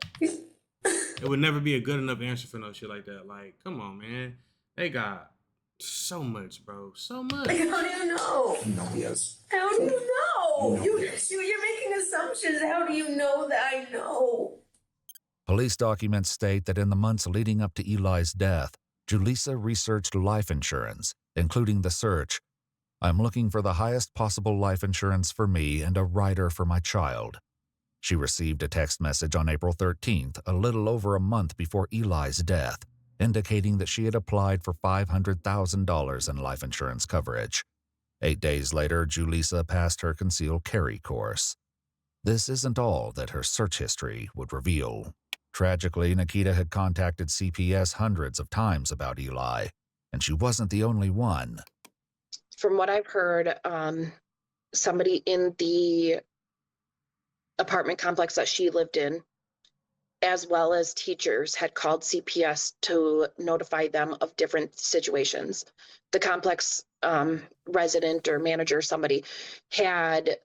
It would never be a good enough answer for no shit like that. Like, come on, man. They got so much, bro. So much. Like, how do you know? You know he is. How do you know? You know he is. You're making assumptions. How do you know that I know? Police documents state that in the months leading up to Eli's death, Julisa researched life insurance, including the search, "I'm looking for the highest possible life insurance for me and a rider for my child." She received a text message on April 13th, a little over a month before Eli's death, indicating that she had applied for $500,000 in life insurance coverage. 8 days later, Julisa passed her concealed carry course. This isn't all that her search history would reveal. Tragically, Nikita had contacted CPS hundreds of times about Eli, and she wasn't the only one. From what I've heard, somebody in the apartment complex that she lived in, as well as teachers, had called CPS to notify them of different situations. The complex resident or manager, somebody, had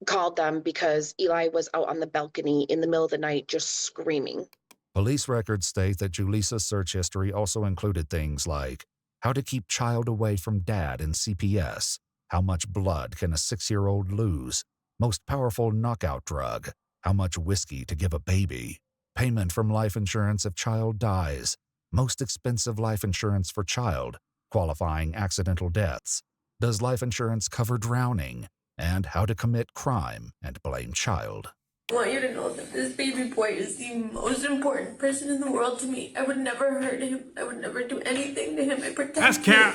called them because Eli was out on the balcony in the middle of the night just screaming. Police records state that Julisa's search history also included things like how to keep child away from dad in CPS, how much blood can a 6-year-old lose, most powerful knockout drug, how much whiskey to give a baby, payment from life insurance if child dies, most expensive life insurance for child, qualifying accidental deaths, does life insurance cover drowning, and how to commit crime and blame child. I want you to know that this baby boy is the most important person in the world to me. I would never hurt him. I would never do anything to him. I protect him.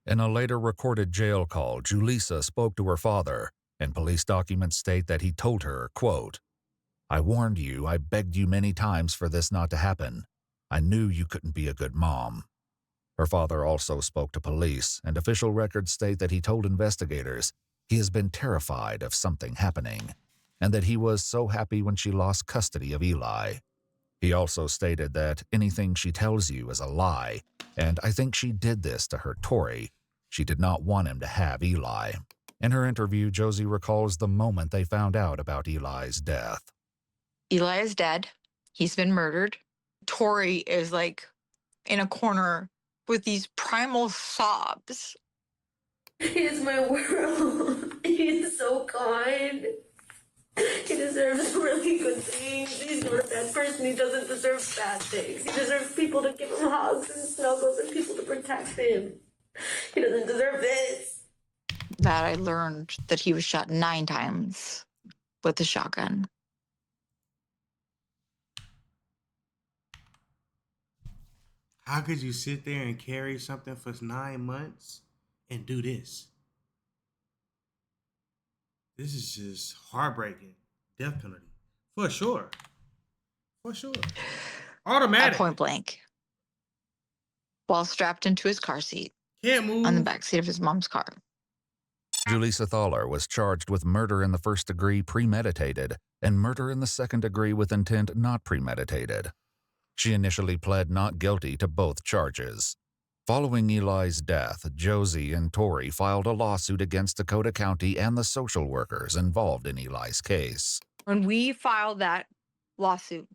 In a later recorded jail call, Julisa spoke to her father, and police documents state that he told her, quote, "I warned you, I begged you many times for this not to happen. I knew you couldn't be a good mom." Her father also spoke to police, and official records state that he told investigators he has been terrified of something happening, and that he was so happy when she lost custody of Eli. He also stated that anything she tells you is a lie, and I think she did this to hurt Tori. She did not want him to have Eli. In her interview, Josie recalls the moment they found out about Eli's death. Eli is dead. He's been murdered. Tori is like in a corner with these primal sobs. He is my world. He is so kind. He deserves really good things. He's not a bad person. He doesn't deserve bad things. He deserves people to give him hugs and snuggles and people to protect him. He doesn't deserve this. That I learned that he was shot 9 times with a shotgun. How could you sit there and carry something for 9 months and do this? This is just heartbreaking. Death penalty. For sure. For sure. Automatic. At point blank. While strapped into his car seat. Can't move. On the backseat of his mom's car. Julisa Thaler was charged with murder in the first degree premeditated and murder in the second degree with intent not premeditated. She initially pled not guilty to both charges. Following Eli's death, Josie and Tori filed a lawsuit against Dakota County and the social workers involved in Eli's case. When we filed that lawsuit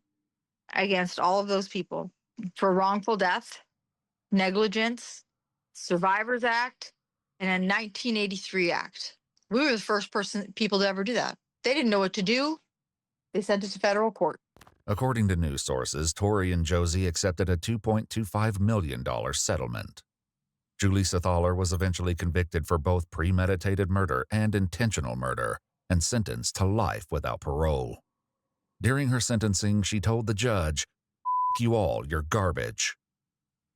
against all of those people for wrongful death, negligence, Survivors Act, and a 1983 Act, we were the first people to ever do that. They didn't know what to do. They sent it to federal court. According to news sources, Tori and Josie accepted a $2.25 million settlement. Julisa Thaler was eventually convicted for both premeditated murder and intentional murder and sentenced to life without parole. During her sentencing, she told the judge, "F you all, you're garbage."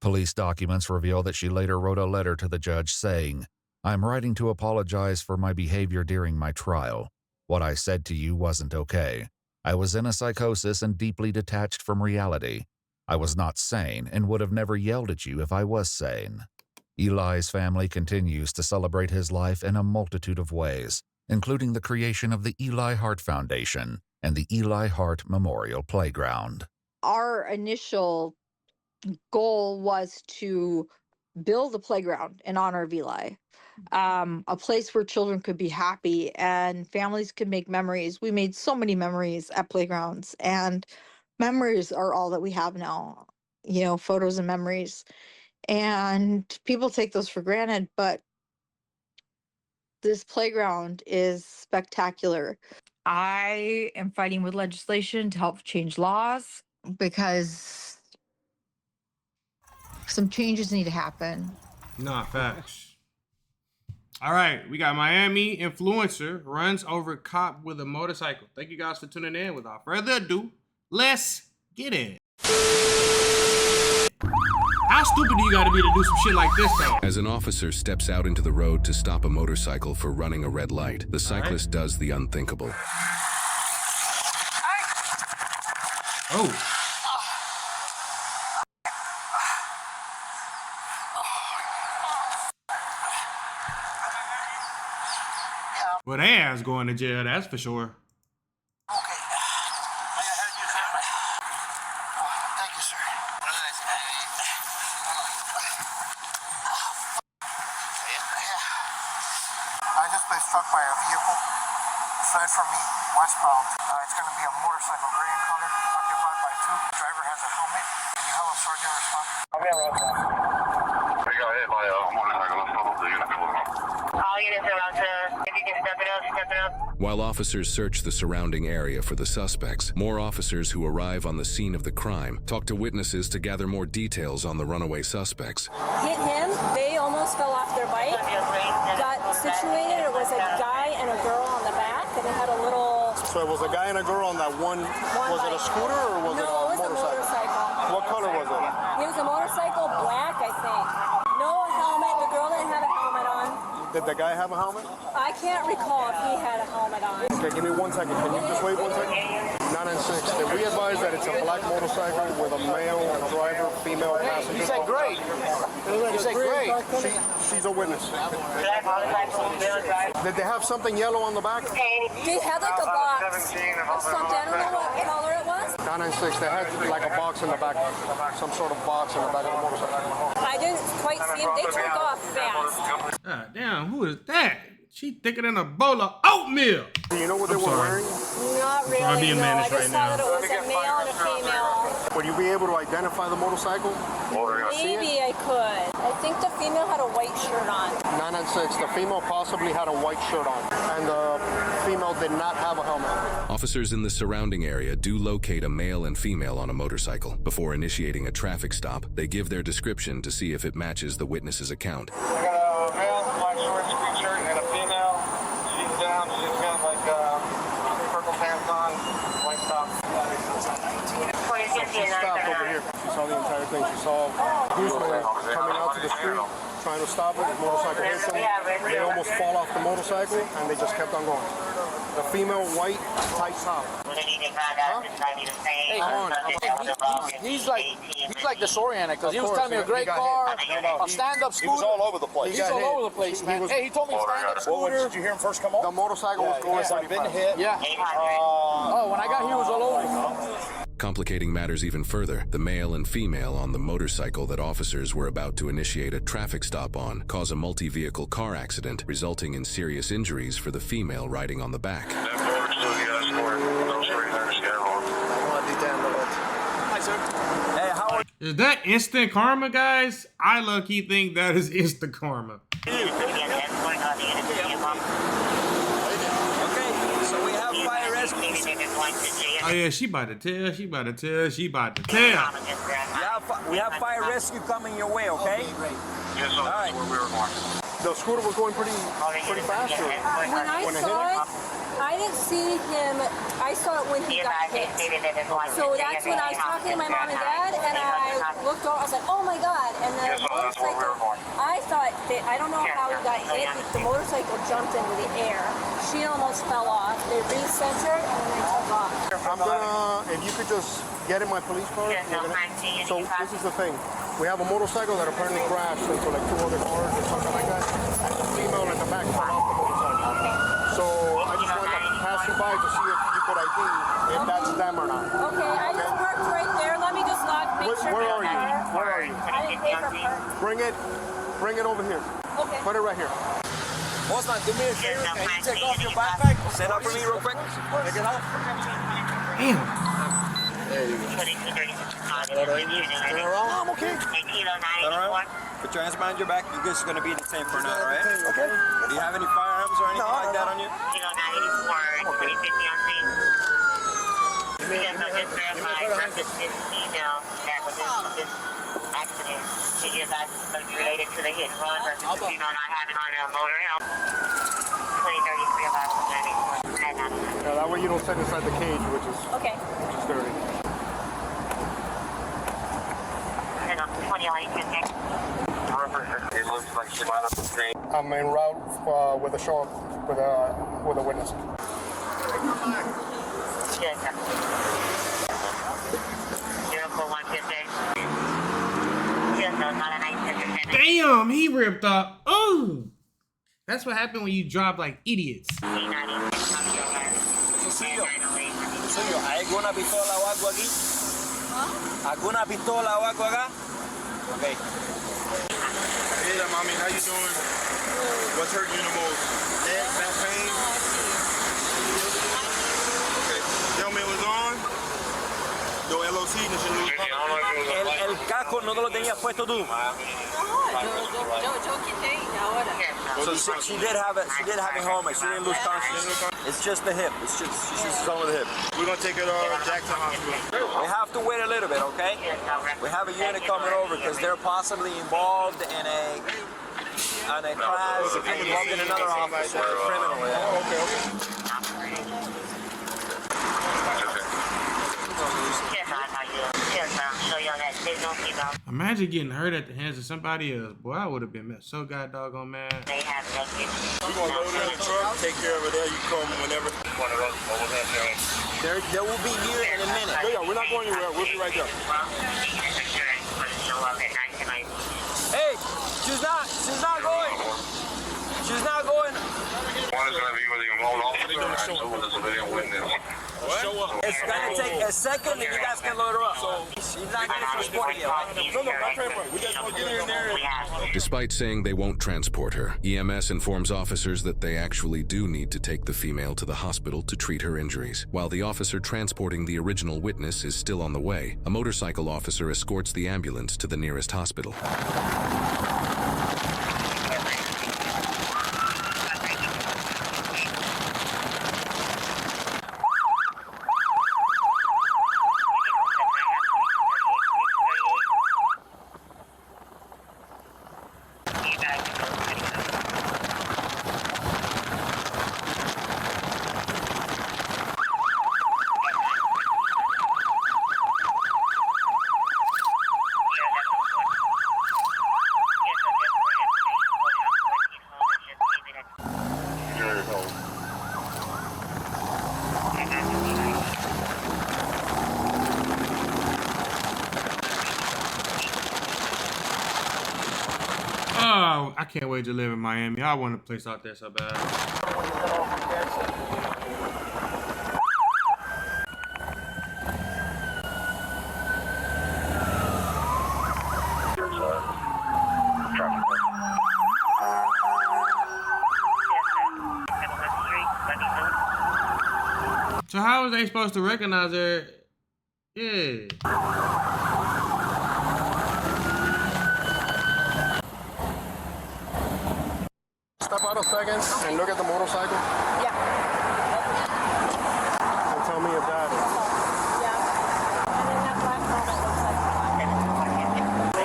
Police documents reveal that she later wrote a letter to the judge saying, "I'm writing to apologize for my behavior during my trial. What I said to you wasn't okay. I was in a psychosis and deeply detached from reality. I was not sane and would have never yelled at you if I was sane." Eli's family continues to celebrate his life in a multitude of ways, including the creation of the Eli Hart Foundation and the Eli Hart Memorial Playground. Our initial goal was to build a playground in honor of Eli. A place where children could be happy and families could make memories. We made so many memories at playgrounds, and memories are all that we have now, you know, photos and memories. And people take those for granted, but this playground is spectacular. I am fighting with legislation to help change laws because some changes need to happen. Nah, facts. All right, we got Miami influencer runs over cop with a motorcycle. Thank you guys for tuning in. Without further ado, let's get it. How stupid do you gotta be to do some shit like this, though? As an officer steps out into the road to stop a motorcycle for running a red light, the cyclist does the unthinkable. Oh. Well, they ass going to jail, that's for sure. I just been struck by a vehicle, fled from me westbound. It's going to be a motorcycle, gray in color, occupied by 2. Driver has a helmet. Can you have a sergeant respond? I'll be around that. We got hit by a motorcycle. Let's follow the unit. All units around to, if you can step it up. While officers search the surrounding area for the suspects, more officers who arrive on the scene of the crime talk to witnesses to gather more details on the runaway suspects. Hit him, they almost fell off their bike, got situated. It was a guy and a girl on the back, and they had a little... So it was a guy and a girl on that one was it a scooter or was it a motorcycle? No, it was a motorcycle. What color was it? It was a motorcycle, black, I think. No helmet, the girl didn't have a helmet on. Did the guy have a helmet? I can't recall if he had a helmet on. Okay, give me 1 second. Can you just wait 1 second? 996. Did we advise that it's a black motorcycle with a male driver, female passenger? You said great. You said great. She's a witness. Did they have something yellow on the back? They had like a box of something. I don't know what color it was. 996. They had like a box in the back, some sort of box in the back of the motorcycle. I didn't quite see him. They took off fast. God damn, who is that? She thicker than a bowl of oatmeal. Do you know what they were wearing? Not really. I'm being no, I managed just right saw now. that it was a male and a female. Would you be able to identify the motorcycle? Maybe I could. I think the female had a white shirt on. 996, the female possibly had a white shirt on, and the female did not have a helmet. Officers in the surrounding area do locate a male and female on a motorcycle. Before initiating a traffic stop, they give their description to see if it matches the witness's account. I got a male, black shorts, green shirt, and a female. She's down. She's got like purple pants on, white top. She stopped over here. She saw the entire thing. She saw Guzman coming out to the street, trying to stop it. The motorcycle hits them. They almost fall off the motorcycle, and they just kept on going. The female, white, tight top. Huh? Hey, come on. He's like disoriented because he was telling me a great car, a stand-up scooter. He was all over the place. He's all over the place, man. Hey, he told me stand-up scooter. Did you hear him first come up? The motorcycle was going. I've been hit. Yeah. Oh, when I got here, he was all over. Complicating matters even further, the male and female on the motorcycle that officers were about to initiate a traffic stop on cause a multi-vehicle car accident, resulting in serious injuries for the female riding on the back. Hey, how are Is that instant karma, guys? I low-key think that is instant karma. Okay, so we have fire rescue. Oh yeah, she about to tell. We have fire rescue coming your way, okay? Yes, sir. All right. Where we were going. The scooter was going pretty fast. When I saw it, I didn't see him. I saw it when he got hit. So that's when I was talking to my mom and dad, and I looked over. I was like, "Oh my god!" And the motorcycle. I thought that I don't know how he got hit. The motorcycle jumped into the air. She almost fell off. They recentered and then they took off. I'm gonna, if you could just get in my police car. So this is the thing. We have a motorcycle that apparently crashed into like 2 other cars or something like that. And the female in the back fell off the motorcycle. So I just wanted to pass you by to see if you could ID if that's them or not. Okay, I just parked right there. Let me just make sure. Where are you? Where are you? I didn't pay for parking. Bring it over here. Okay. Put it right here. Bossman, do me a favor. Can you take off your backpack? Stand up for me real quick. Take it off. Damn. There you go. I'm okay. Turn around. Put your hands behind your back. You're just going to be detained for now, all right? Okay. Do you have any firearms or anything like that on you? Related to the hit and run versus the female not having on their motor helm. 2033 about Yeah, that way you don't sit inside the cage, which is dirty. It looks like she might have been trained. I'm en route with a show with a witness. Yes, sir. 04150. Damn, he ripped up. Ooh. That's what happened when you drive like idiots. Suyo, ¿hay alguna pistola o algo aquí? ¿Alguna pistola o algo acá? Okay. Hey there, mommy, how you doing? What's hurting you the most? Neck, back pain? Okay. Helmet was on? Your LOC, El casco no te lo tenías puesto tú. Yo quité ahora. So she did have a helmet. She didn't lose consciousness. It's just the hip. She's just over the hip. We're gonna take her to Jackson Hospital. We have to wait a little bit, okay? We have a unit coming over because they're possibly involved in a class and involved in another officer, criminal. Yeah. Okay. Imagine getting hurt at the hands of somebody else. Boy, I would have been so god doggone mad. We're gonna load her in the truck, take care of her there. You come whenever. There will be here in a minute. Yeah, we're not going anywhere. We'll be right there. Hey, she's not going. She's not going. One is going to be with the involved officer and two with the civilian witness. It's gonna take a second and you guys can load her up. She's not going to transport you, right? No, not transport. We just want to get her in there. Despite saying they won't transport her, EMS informs officers that they actually do need to take the female to the hospital to treat her injuries. While the officer transporting the original witness is still on the way, a motorcycle officer escorts the ambulance to the nearest hospital. Oh, I can't wait to live in Miami. I want a place out there so bad. So how are they supposed to recognize her? Yeah. Step out a second and look at the motorcycle. Yeah. And tell me if that is. Yeah. And then that black helmet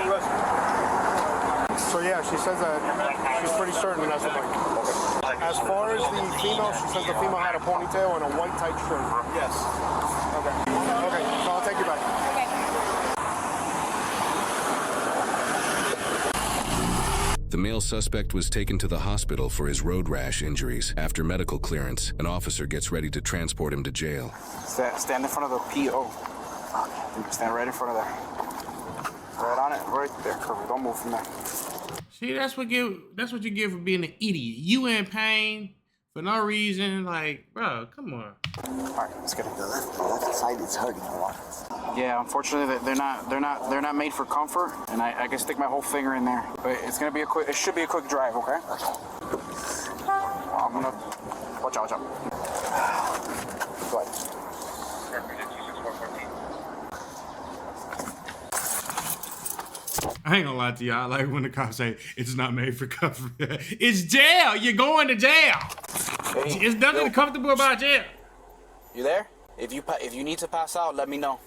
looks like So yeah, she says that she's pretty certain that's a bike. As far as the female, she says the female had a ponytail and a white tight shirt. Yes. Okay. Okay, so I'll take you back. The male suspect was taken to the hospital for his road rash injuries. After medical clearance, an officer gets ready to transport him to jail. Stand in front of the PO. Stand right in front of there. Right on it, right there. Perfect. Don't move from there. See, that's what you get for being an idiot. You in pain for no reason. Like, bro, come on. All right, let's get it. The left side is hurting a lot. Yeah, unfortunately, they're not made for comfort, and I can stick my whole finger in there. But it's gonna be a quick. It should be a quick drive, okay? Okay. I'm gonna watch out. Go ahead. I ain't gonna lie to you. I like when the cops say it's not made for comfort. It's jail. You're going to jail. Hey, it's nothing comfortable about jail. You there? If you need to pass out, let me know.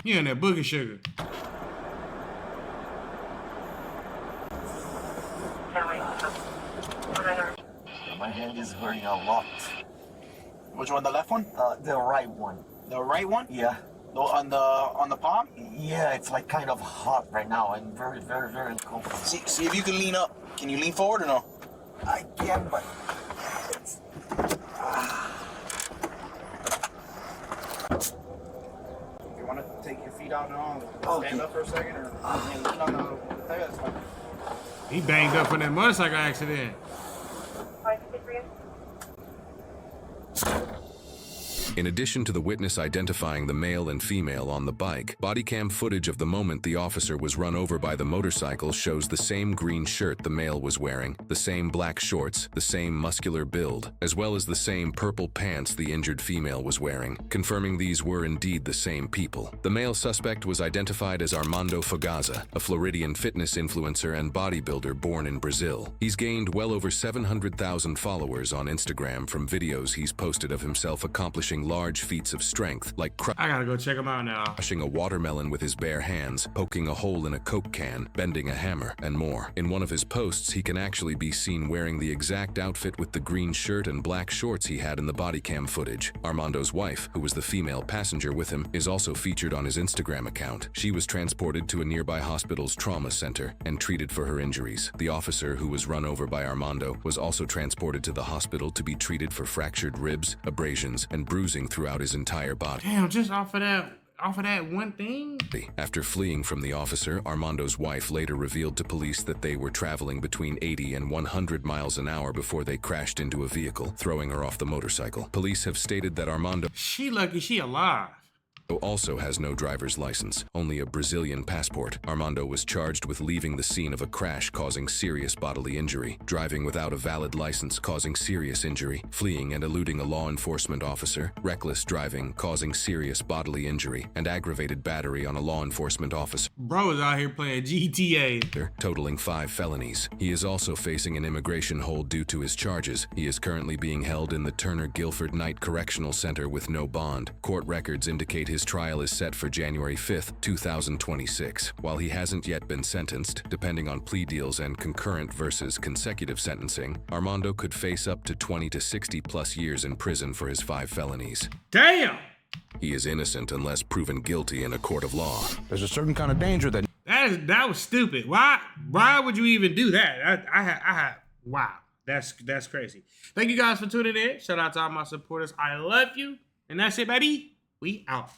You and that boogie sugar. My hand is hurting a lot. Which one? The left one? The right one. The right one? Yeah. On the palm? Yeah, it's like kind of hot right now and very, very, very cold. See if you can lean up. Can you lean forward or no? I can, but it's... You want to take your feet out and all? Stand up for a second or lean on the thing? That's fine. He banged up from that motorcycle accident. In addition to the witness identifying the male and female on the bike, body cam footage of the moment the officer was run over by the motorcycle shows the same green shirt the male was wearing, the same black shorts, the same muscular build, as well as the same purple pants the injured female was wearing, confirming these were indeed the same people. The male suspect was identified as Armando Fogaza, a Floridian fitness influencer and bodybuilder born in Brazil. He's gained well over 700,000 followers on Instagram from videos he's posted of himself accomplishing large feats of strength, like I gotta go check him out now. Crushing a watermelon with his bare hands, poking a hole in a Coke can, bending a hammer, and more. In one of his posts, he can actually be seen wearing the exact outfit with the green shirt and black shorts he had in the body cam footage. Armando's wife, who was the female passenger with him, is also featured on his Instagram account. She was transported to a nearby hospital's trauma center and treated for her injuries. The officer who was run over by Armando was also transported to the hospital to be treated for fractured ribs, abrasions, and bruising throughout his entire body. Damn, just off of that, off of that one thing? After fleeing from the officer, Armando's wife later revealed to police that they were traveling between 80 and 100 miles an hour before they crashed into a vehicle, throwing her off the motorcycle. Police have stated that Armando... She lucky she alive. Also has no driver's license, only a Brazilian passport. Armando was charged with leaving the scene of a crash causing serious bodily injury, driving without a valid license causing serious injury, fleeing and eluding a law enforcement officer, reckless driving causing serious bodily injury, and aggravated battery on a law enforcement officer. Bro is out here playing GTA. Totaling 5 felonies. He is also facing an immigration hold due to his charges. He is currently being held in the Turner Guilford Knight Correctional Center with no bond. Court records indicate his trial is set for January 5th, 2026. While he hasn't yet been sentenced, depending on plea deals and concurrent versus consecutive sentencing, Armando could face up to 20 to 60 plus years in prison for his 5 felonies. Damn! He is innocent unless proven guilty in a court of law. There's a certain kind of danger that... That was stupid. Why would you even do that? Wow. That's crazy. Thank you guys for tuning in. Shout out to all my supporters. I love you. And that's it, baby. We out.